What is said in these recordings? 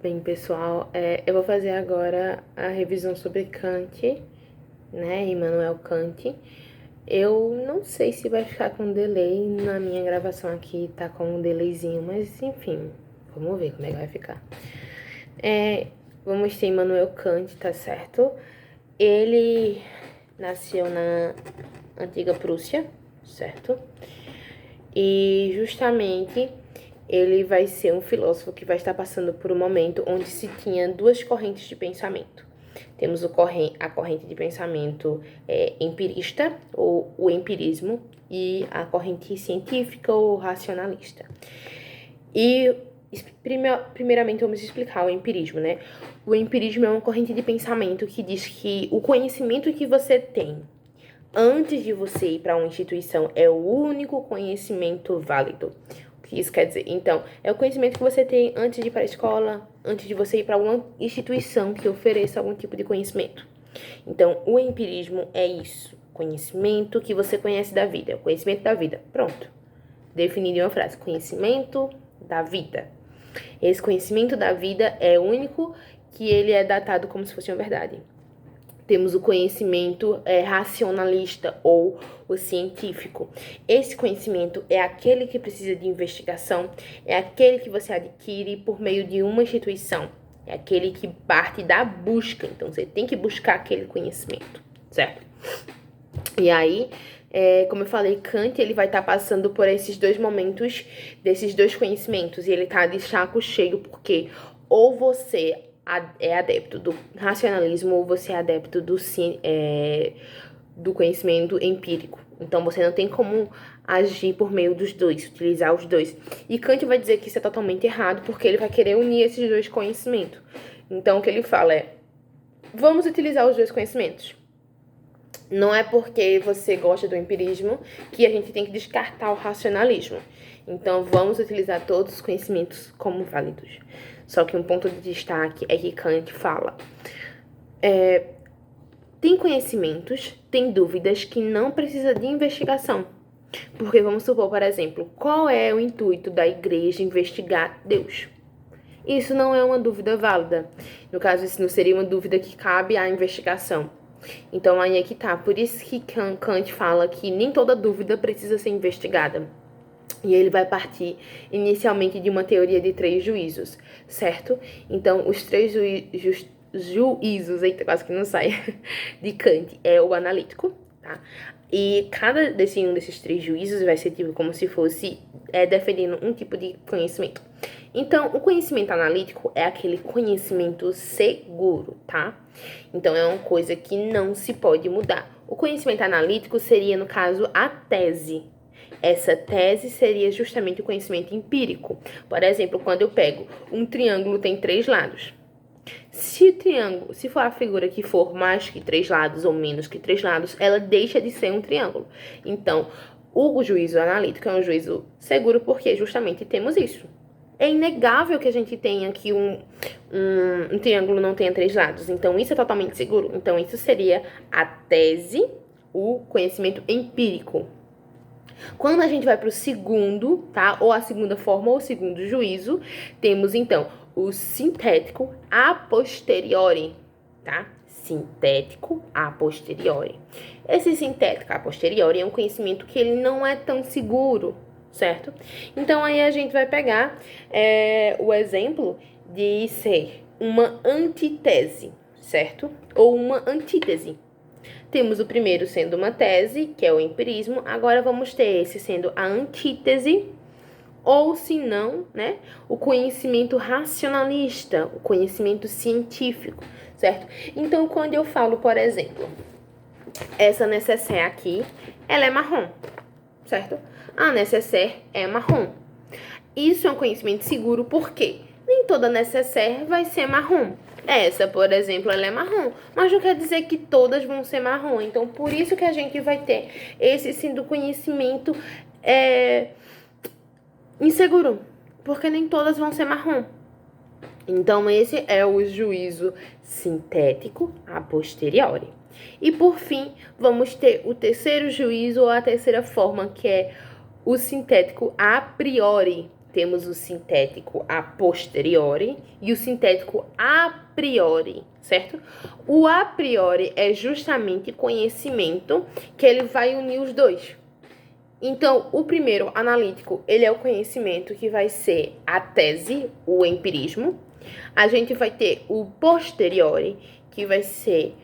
Bem, pessoal, eu vou fazer agora a revisão sobre Kant, né, Immanuel Kant. Eu não sei se vai ficar com delay, na minha gravação aqui tá com um delayzinho, mas enfim, vamos ver como é que vai ficar. Vamos ter Immanuel Kant, tá certo? Ele nasceu na antiga Prússia, certo? E justamente ele vai ser um filósofo que vai estar passando por um momento onde se tinha duas correntes de pensamento. Temos a corrente de pensamento empirista, ou o empirismo, e a corrente científica ou racionalista. E, primeiramente, vamos explicar o empirismo, né? O empirismo é uma corrente de pensamento que diz que o conhecimento que você tem antes de você ir para uma instituição é o único conhecimento válido. O que isso quer dizer? Então, é o conhecimento que você tem antes de ir para a escola, antes de você ir para alguma instituição que ofereça algum tipo de conhecimento. Então, o empirismo é isso. Conhecimento que você conhece da vida. O conhecimento da vida. Pronto. Definido em uma frase. Conhecimento da vida. Esse conhecimento da vida é único, que ele é datado como se fosse uma verdade. Temos o conhecimento racionalista ou o científico. Esse conhecimento é aquele que precisa de investigação, é aquele que você adquire por meio de uma instituição, é aquele que parte da busca. Então, você tem que buscar aquele conhecimento, certo? E aí, como eu falei, Kant ele vai estar passando por esses dois momentos, desses dois conhecimentos, e ele tá de saco cheio, porque ou você é adepto do racionalismo ou você é adepto do conhecimento empírico. Então, você não tem como agir por meio dos dois, utilizar os dois. E Kant vai dizer que isso é totalmente errado, porque ele vai querer unir esses dois conhecimentos. Então, o que ele fala é, vamos utilizar os dois conhecimentos. Não é porque você gosta do empirismo que a gente tem que descartar o racionalismo. Então, vamos utilizar todos os conhecimentos como válidos. Só que um ponto de destaque é que Kant fala: tem conhecimentos, tem dúvidas que não precisa de investigação. Porque vamos supor, por exemplo, qual é o intuito da igreja investigar Deus? Isso não é uma dúvida válida. No caso, isso não seria uma dúvida que cabe à investigação. Então, aí é que tá. Por isso que Kant fala que nem toda dúvida precisa ser investigada. E ele vai partir inicialmente de uma teoria de três juízos, certo? Então, os três juízos, eita, quase que não sai, de Kant é o analítico, tá? E cada um desses três juízos vai ser tipo como se fosse defendendo um tipo de conhecimento. Então, o conhecimento analítico é aquele conhecimento seguro, tá? Então, é uma coisa que não se pode mudar. O conhecimento analítico seria, no caso, a tese. Essa tese seria justamente o conhecimento empírico. Por exemplo, quando eu pego um triângulo tem três lados. Se for a figura que for mais que três lados ou menos que três lados, ela deixa de ser um triângulo. Então, o juízo analítico é um juízo seguro porque justamente temos isso. É inegável que a gente tenha que um triângulo não tenha três lados. Então, isso é totalmente seguro. Então, isso seria a tese, o conhecimento empírico. Quando a gente vai para o segundo, tá? Ou a segunda forma ou o segundo juízo, temos então o sintético a posteriori, tá? Sintético a posteriori. Esse sintético a posteriori é um conhecimento que ele não é tão seguro, certo? Então aí a gente vai pegar o exemplo de ser uma antitese, certo? Ou uma antítese. Temos o primeiro sendo uma tese, que é o empirismo. Agora vamos ter esse sendo a antítese, ou se não, né, o conhecimento racionalista, o conhecimento científico, certo? Então, quando eu falo, por exemplo, essa necessaire aqui, ela é marrom, certo? A necessaire é marrom. Isso é um conhecimento seguro, por quê? Nem toda necessaire vai ser marrom. Essa, por exemplo, ela é marrom, mas não quer dizer que todas vão ser marrom. Então, por isso que a gente vai ter esse sendo conhecimento inseguro, porque nem todas vão ser marrom. Então, esse é o juízo sintético a posteriori. E, por fim, vamos ter o terceiro juízo ou a terceira forma, que é o sintético a priori. temos o sintético a posteriori e o sintético a priori, certo? O a priori é justamente conhecimento que ele vai unir os dois. Então, o primeiro, analítico, ele é o conhecimento que vai ser a tese, o empirismo. A gente vai ter o posteriori, que vai ser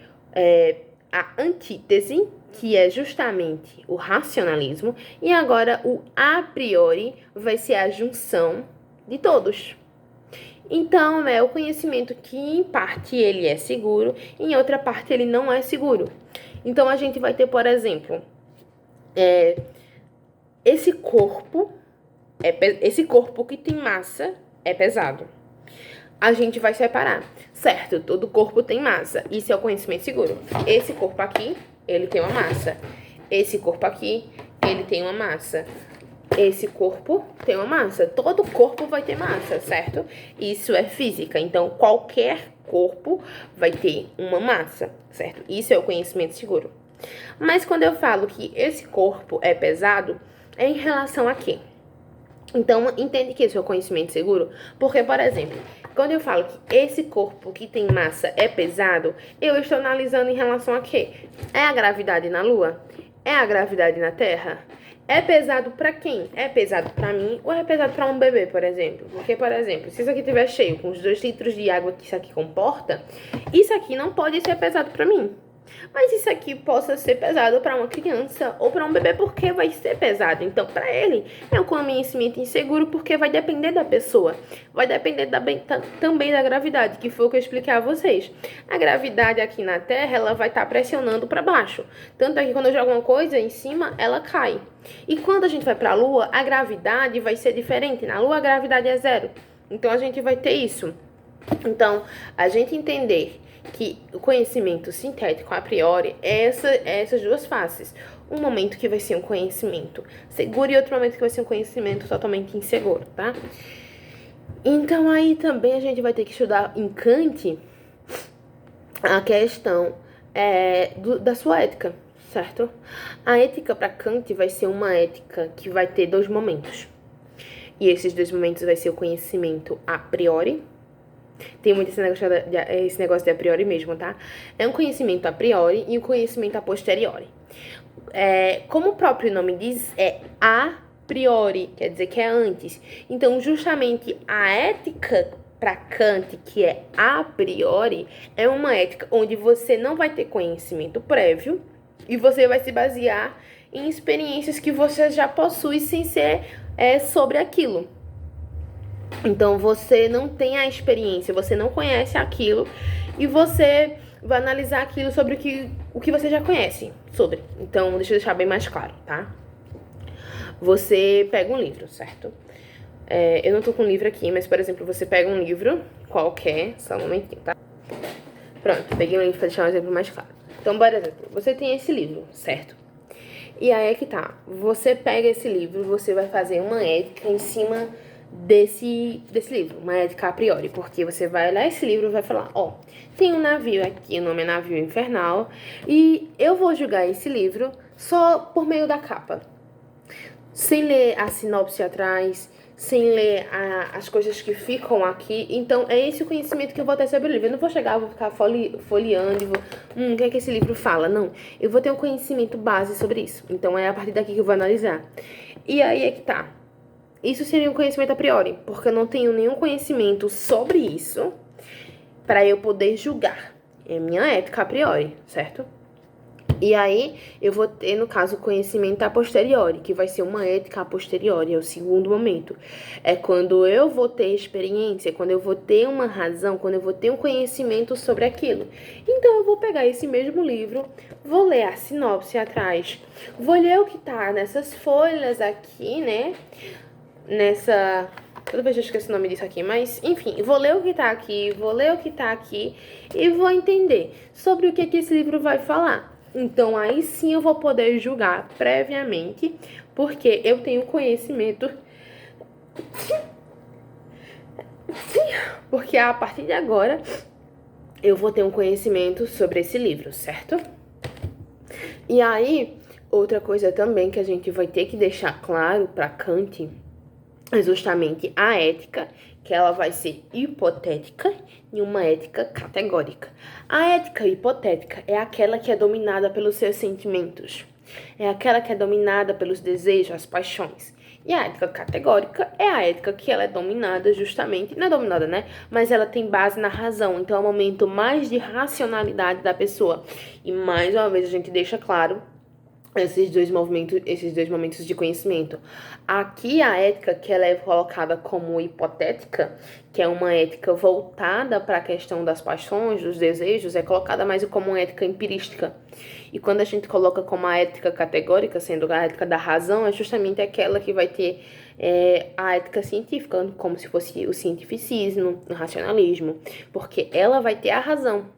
a antítese, que é justamente o racionalismo. E agora, o a priori vai ser a junção de todos. Então, é o conhecimento que, em parte, ele é seguro, e em outra parte, ele não é seguro. Então, a gente vai ter, por exemplo, esse corpo que tem massa é pesado. A gente vai separar, certo? Todo corpo tem massa. Isso é o conhecimento seguro. Esse corpo aqui, ele tem uma massa. Esse corpo aqui, ele tem uma massa. Esse corpo tem uma massa. Todo corpo vai ter massa, certo? Isso é física. Então, qualquer corpo vai ter uma massa, certo? Isso é o conhecimento seguro. Mas quando eu falo que esse corpo é pesado, é em relação a quê? Então, entende que esse é o conhecimento seguro? Porque, por exemplo, quando eu falo que esse corpo que tem massa é pesado, eu estou analisando em relação a quê? É a gravidade na Lua? É a gravidade na Terra? É pesado para quem? É pesado para mim ou é pesado para um bebê, por exemplo? Porque, por exemplo, se isso aqui estiver cheio com os 2 litros de água que isso aqui comporta, isso aqui não pode ser pesado para mim. Mas isso aqui possa ser pesado para uma criança ou para um bebê, porque vai ser pesado. Então, para ele, é um conhecimento inseguro, porque vai depender da pessoa. Vai depender também da gravidade, que foi o que eu expliquei a vocês. A gravidade aqui na Terra, ela vai estar pressionando para baixo. Tanto é que quando eu jogo uma coisa em cima, ela cai. E quando a gente vai para a Lua, a gravidade vai ser diferente. Na Lua, a gravidade é 0. Então, a gente vai ter isso. Então, a gente entender que o conhecimento sintético a priori é essas duas faces. Um momento que vai ser um conhecimento seguro e outro momento que vai ser um conhecimento totalmente inseguro, tá? Então, aí também a gente vai ter que estudar em Kant a questão da sua ética, certo? A ética para Kant vai ser uma ética que vai ter 2 momentos. E esses 2 momentos vai ser o conhecimento a priori. Tem muito esse negócio de a priori mesmo, tá? É um conhecimento a priori e um conhecimento a posteriori. Como o próprio nome diz, é a priori, quer dizer que é antes. Então, justamente a ética para Kant, que é a priori, é uma ética onde você não vai ter conhecimento prévio e você vai se basear em experiências que você já possui sem ser sobre aquilo. Então, você não tem a experiência, você não conhece aquilo e você vai analisar aquilo sobre o que você já conhece sobre. Então, deixa eu deixar bem mais claro, tá? Você pega um livro, certo? Eu não tô com um livro aqui, mas, por exemplo, você pega um livro qualquer, só um momentinho, tá? Pronto, peguei um livro pra deixar um exemplo mais claro. Então, por exemplo, você tem esse livro, certo? E aí é que tá, você pega esse livro, você vai fazer uma ética em cima desse livro, uma ética a priori, porque você vai olhar esse livro e vai falar, tem um navio aqui, o nome é Navio Infernal, e eu vou julgar esse livro só por meio da capa, sem ler a sinopse atrás, sem ler as coisas que ficam aqui. Então, é esse o conhecimento que eu vou ter sobre o livro. Eu não vou chegar, vou ficar folheando, o que é que esse livro fala? Não, eu vou ter um conhecimento base sobre isso. Então, é a partir daqui que eu vou analisar. E aí é que tá. Isso seria um conhecimento a priori, porque eu não tenho nenhum conhecimento sobre isso para eu poder julgar. É minha ética a priori, certo? E aí, eu vou ter, no caso, conhecimento a posteriori, que vai ser uma ética a posteriori, é o segundo momento. É quando eu vou ter experiência, quando eu vou ter uma razão, quando eu vou ter um conhecimento sobre aquilo. Então, eu vou pegar esse mesmo livro, vou ler a sinopse atrás, vou ler o que tá nessas folhas aqui, né? Toda vez eu esqueço o nome disso aqui, mas enfim, vou ler o que tá aqui, vou ler o que tá aqui e vou entender sobre o que esse livro vai falar. Então, aí sim eu vou poder julgar previamente, porque eu tenho conhecimento. Porque a partir de agora eu vou ter um conhecimento sobre esse livro, certo? E aí, outra coisa também que a gente vai ter que deixar claro para Kant é justamente a ética, que ela vai ser hipotética, e uma ética categórica. A ética hipotética é aquela que é dominada pelos seus sentimentos, é aquela que é dominada pelos desejos, as paixões. E a ética categórica é a ética que ela é dominada justamente, não é dominada, né? Mas ela tem base na razão, então é o momento mais de racionalidade da pessoa. E mais uma vez a gente deixa claro esses dois momentos de conhecimento. Aqui a ética que ela é colocada como hipotética, que é uma ética voltada para a questão das paixões, dos desejos, é colocada mais como uma ética empirística. E quando a gente coloca como a ética categórica, sendo a ética da razão, é justamente aquela que vai ter a ética científica, como se fosse o cientificismo, o racionalismo, porque ela vai ter a razão.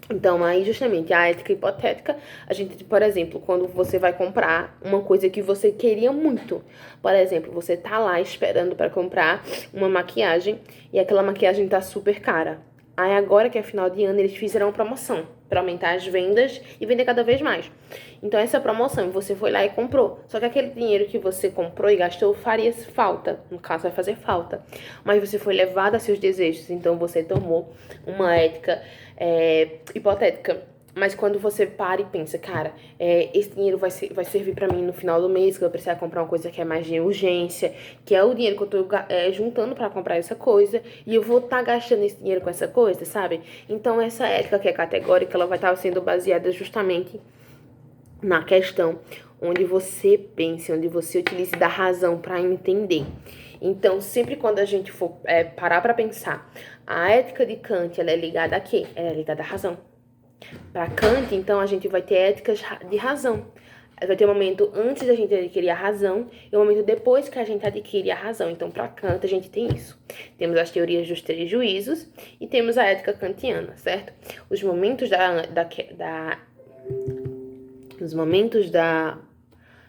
Então, aí, justamente, a ética hipotética, a gente, por exemplo, quando você vai comprar uma coisa que você queria muito, por exemplo, você tá lá esperando para comprar uma maquiagem e aquela maquiagem tá super cara. Aí, agora que é final de ano, eles fizeram uma promoção para aumentar as vendas e vender cada vez mais. Então, essa promoção, você foi lá e comprou. Só que aquele dinheiro que você comprou e gastou faria falta. No caso, vai fazer falta. Mas você foi levado a seus desejos. Então, você tomou uma ética hipotética. Mas quando você para e pensa, cara, esse dinheiro vai servir pra mim no final do mês, que eu vou precisar comprar uma coisa que é mais de urgência, que é o dinheiro que eu tô juntando pra comprar essa coisa, e eu vou estar gastando esse dinheiro com essa coisa, sabe? Então, essa ética que é categórica, ela vai estar sendo baseada justamente na questão onde você pensa, onde você utilize da razão pra entender. Então, sempre quando a gente for parar pra pensar, a ética de Kant, ela é ligada a quê? Ela é ligada à razão. Para Kant, então, a gente vai ter éticas de razão. Vai ter um momento antes da gente adquirir a razão e um momento depois que a gente adquire a razão. Então, para Kant, a gente tem isso. Temos as teorias dos três juízos e temos a ética kantiana, certo? Os momentos da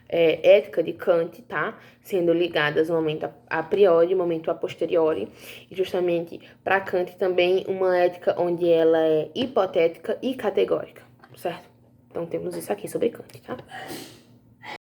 ética de Kant, tá? Sendo ligadas ao momento a priori, momento a posteriori. E justamente para Kant também uma ética onde ela é hipotética e categórica, certo? Então temos isso aqui sobre Kant, tá?